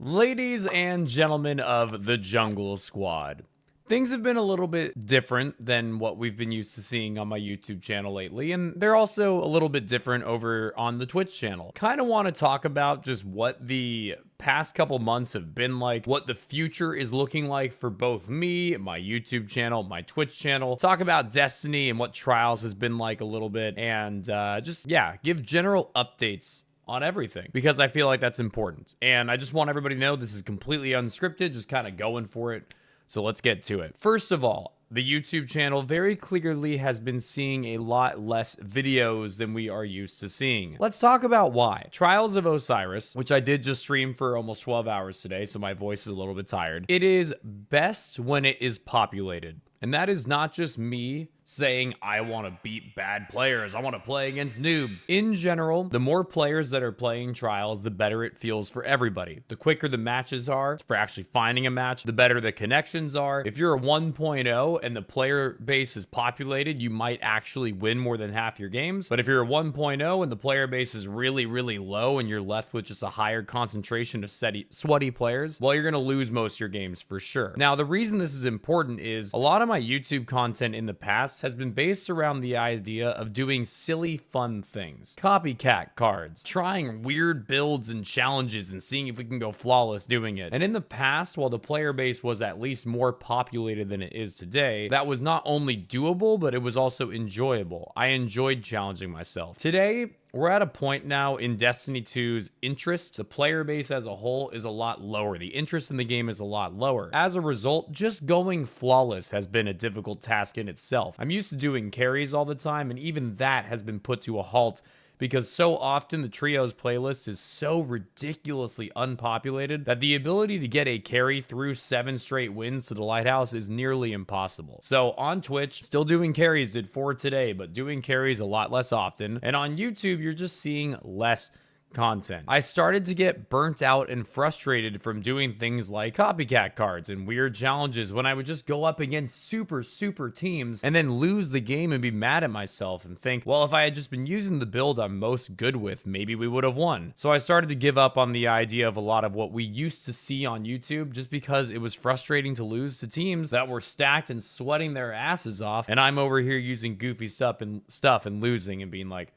Ladies and gentlemen of the Jungle Squad, things have been a little bit different than what we've been used to seeing on my YouTube channel lately, and they're also a little bit different over on the Twitch channel. Kind of want to talk about just what the past couple months have been like, what the future is looking like for both me, my YouTube channel, my Twitch channel, talk about Destiny and what Trials has been like a little bit, and just, yeah, give general updates on everything because I feel like that's important. And I just want everybody to know this is completely unscripted, just kind of going for it. So let's get to it. First of all, the YouTube channel very clearly has been seeing a lot less videos than we are used to seeing. Let's talk about why. Trials of Osiris, which I did just stream for almost 12 hours today, so my voice is a little bit tired. It is best when it is populated. And that is not just me saying I want to beat bad players, I want to play against noobs. In general, the more players that are playing Trials, the better it feels for everybody. The quicker the matches are for actually finding a match, the better the connections are. If you're a 1.0 and the player base is populated, you might actually win more than half your games. But if you're a 1.0 and the player base is really, really low and you're left with just a higher concentration of sweaty players, well, you're going to lose most of your games for sure. Now, the reason this is important is a lot of my YouTube content in the past has been based around the idea of doing silly, fun things. Copycat cards, trying weird builds and challenges and seeing if we can go flawless doing it. And in the past, while the player base was at least more populated than it is today, that was not only doable, but it was also enjoyable. I enjoyed challenging myself. Today, we're at a point now in Destiny 2's interest. The player base as a whole is a lot lower. The interest in the game is a lot lower. As a result, just going flawless has been a difficult task in itself. I'm used to doing carries all the time, and even that has been put to a halt because so often the Trios playlist is so ridiculously unpopulated that the ability to get a carry through 7 straight wins to the Lighthouse is nearly impossible. So on Twitch, still doing carries, did 4 today, but doing carries a lot less often. And on YouTube, you're just seeing less content. I started to get burnt out and frustrated from doing things like copycat cards and weird challenges when I would just go up against super teams and then lose the game and be mad at myself and think, well, if I had just been using the build I'm most good with, maybe we would have won. So I started to give up on the idea of a lot of what we used to see on YouTube just because it was frustrating to lose to teams that were stacked and sweating their asses off, and I'm over here using goofy stuff and losing and being like,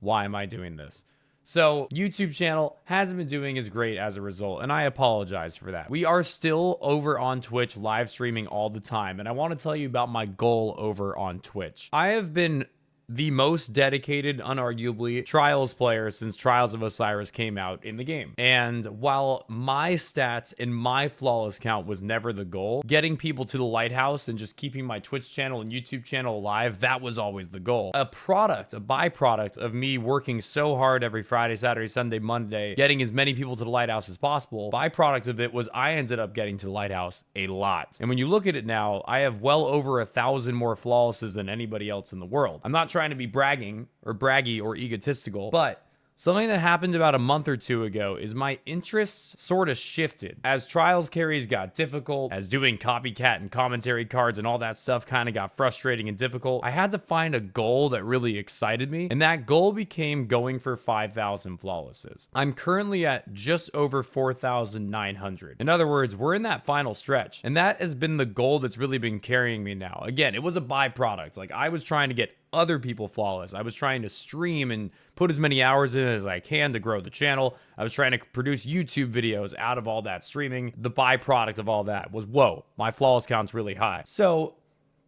why am I doing this? So YouTube channel hasn't been doing as great as a result, and I apologize for that. We are still over on Twitch live streaming all the time, and I want to tell you about my goal over on Twitch. I have been the most dedicated, unarguably, Trials player since Trials of Osiris came out in the game. And while my stats and my flawless count was never the goal, getting people to the Lighthouse and just keeping my Twitch channel and YouTube channel alive, that was always the goal. A byproduct of me working so hard every Friday, Saturday, Sunday, Monday, getting as many people to the Lighthouse as possible, byproduct of it was I ended up getting to the Lighthouse a lot. And when you look at it now, I have well over 1,000 more flawlesses than anybody else in the world. I'm not trying to be bragging or braggy or egotistical, but something that happened about a month or two ago is my interests sort of shifted. As Trials carries got difficult, as doing copycat and commentary cards and all that stuff kind of got frustrating and difficult, I had to find a goal that really excited me, and that goal became going for 5,000 flawlesses. I'm currently at just over 4,900. In other words, we're in that final stretch, and that has been the goal that's really been carrying me now. Again, it was a byproduct. Like, I was trying to get other people flawless. I was trying to stream and put as many hours in as I can to grow the channel. I was trying to produce YouTube videos out of all that streaming. The byproduct of all that was, whoa, my flawless count's really high. So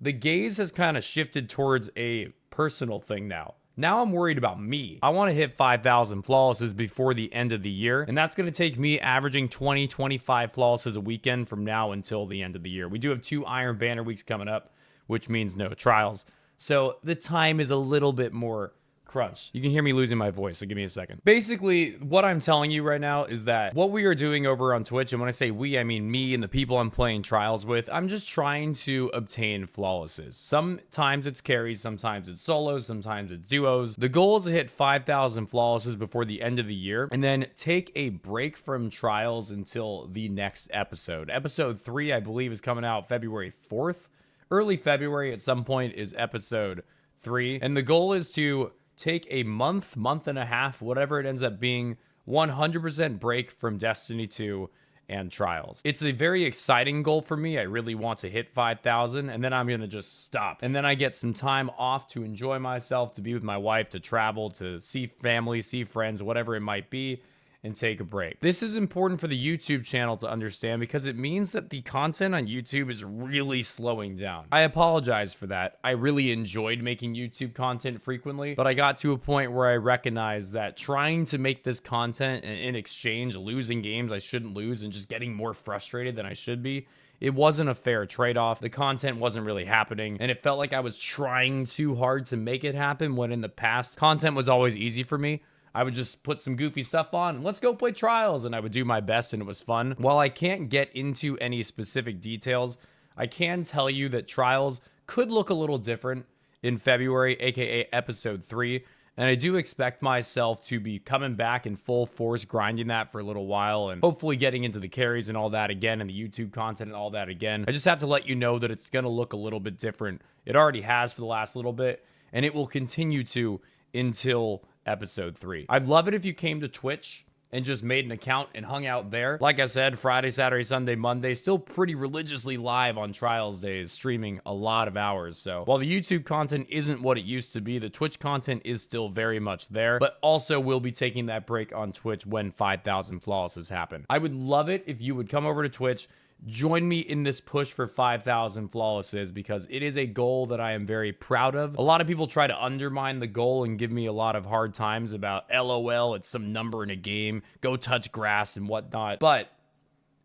the gaze has kind of shifted towards a personal thing now. Now I'm worried about me. I want to hit 5,000 flawlesses before the end of the year, and that's going to take me averaging 20-25 flawlesses a weekend from now until the end of the year. We do have 2 Iron Banner weeks coming up, which means no Trials. So the time is a little bit more crunched. You can hear me losing my voice, so give me a second. Basically, what I'm telling you right now is that what we are doing over on Twitch, and when I say we, I mean me and the people I'm playing Trials with, I'm just trying to obtain flawlesses. Sometimes it's carries, sometimes it's solos, sometimes it's duos. The goal is to hit 5,000 flawlesses before the end of the year, and then take a break from Trials until the next episode. Episode 3, I believe, is coming out February 4th. Early February at some point is episode 3. And the goal is to take a month and a half, whatever it ends up being, 100% break from Destiny 2 and trials. It's a very exciting goal for me. I really want to hit 5,000, and then I'm gonna just stop. And then I get some time off to enjoy myself, to be with my wife, to travel, to see family, see friends, whatever it might be, and take a break. This is important for the YouTube channel to understand because it means that the content on YouTube is really slowing down. I apologize for that. I really enjoyed making YouTube content frequently, but I got to a point where I recognized that trying to make this content and in exchange losing games I shouldn't lose and just getting more frustrated than I should be, it wasn't a fair trade-off. The content wasn't really happening, and it felt like I was trying too hard to make it happen when in the past, content was always easy for me. I would just put some goofy stuff on and let's go play trials, and I would do my best and it was fun. While I can't get into any specific details, I can tell you that trials could look a little different in February, aka episode 3, and I do expect myself to be coming back in full force, grinding that for a little while and hopefully getting into the carries and all that again and the YouTube content and all that again. I just have to let you know that it's gonna look a little bit different. It already has for the last little bit, and it will continue to until episode 3. I'd love it if you came to Twitch and just made an account and hung out there. Like I said, Friday, Saturday, Sunday, Monday, still pretty religiously live on trials days, streaming a lot of hours. So while the YouTube content isn't what it used to be, the Twitch content is still very much there, but also we'll be taking that break on Twitch when 5,000 flawlesses happen. I would love it if you would come over to Twitch, join me in this push for 5,000 flawlesses because it is a goal that I am very proud of. A lot of people try to undermine the goal and give me a lot of hard times about LOL, it's some number in a game, go touch grass and whatnot. But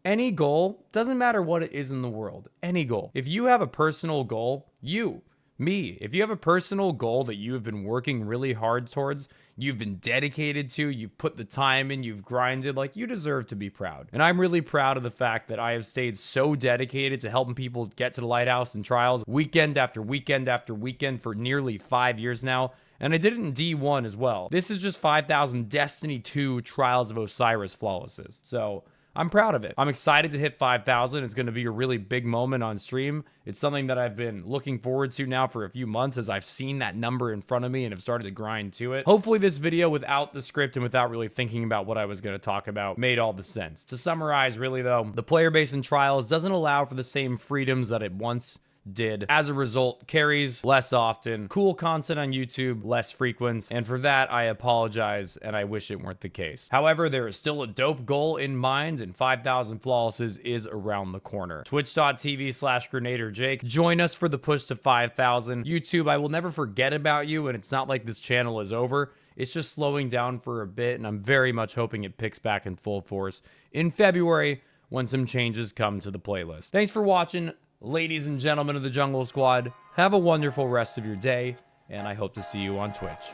any goal, doesn't matter what it is in the world, any goal. If you have a personal goal, if you have a personal goal that you have been working really hard towards, you've been dedicated to, you've put the time in, you've grinded, like, you deserve to be proud. And I'm really proud of the fact that I have stayed so dedicated to helping people get to the lighthouse and trials weekend after weekend after weekend for nearly 5 years now. And I did it in D1 as well. This is just 5,000 Destiny 2 Trials of Osiris flawlesses. So I'm proud of it. I'm excited to hit 5,000. It's going to be a really big moment on stream. It's something that I've been looking forward to now for a few months as I've seen that number in front of me and have started to grind to it. Hopefully this video, without the script and without really thinking about what I was going to talk about, made all the sense. To summarize, really though, the player base in Trials doesn't allow for the same freedoms that it once did. As a result, carries less often, cool content on YouTube less frequent, and for that I apologize and I wish it weren't the case. However, there is still a dope goal in mind, and 5,000 flawlesses is around the corner. Twitch.tv/GernaderJake. Join us for the push to 5,000. YouTube, I will never forget about you, and it's not like this channel is over. It's just slowing down for a bit, and I'm very much hoping it picks back in full force in February when some changes come to the playlist. Thanks for watching. Ladies and gentlemen of the Jungle Squad, have a wonderful rest of your day, and I hope to see you on Twitch.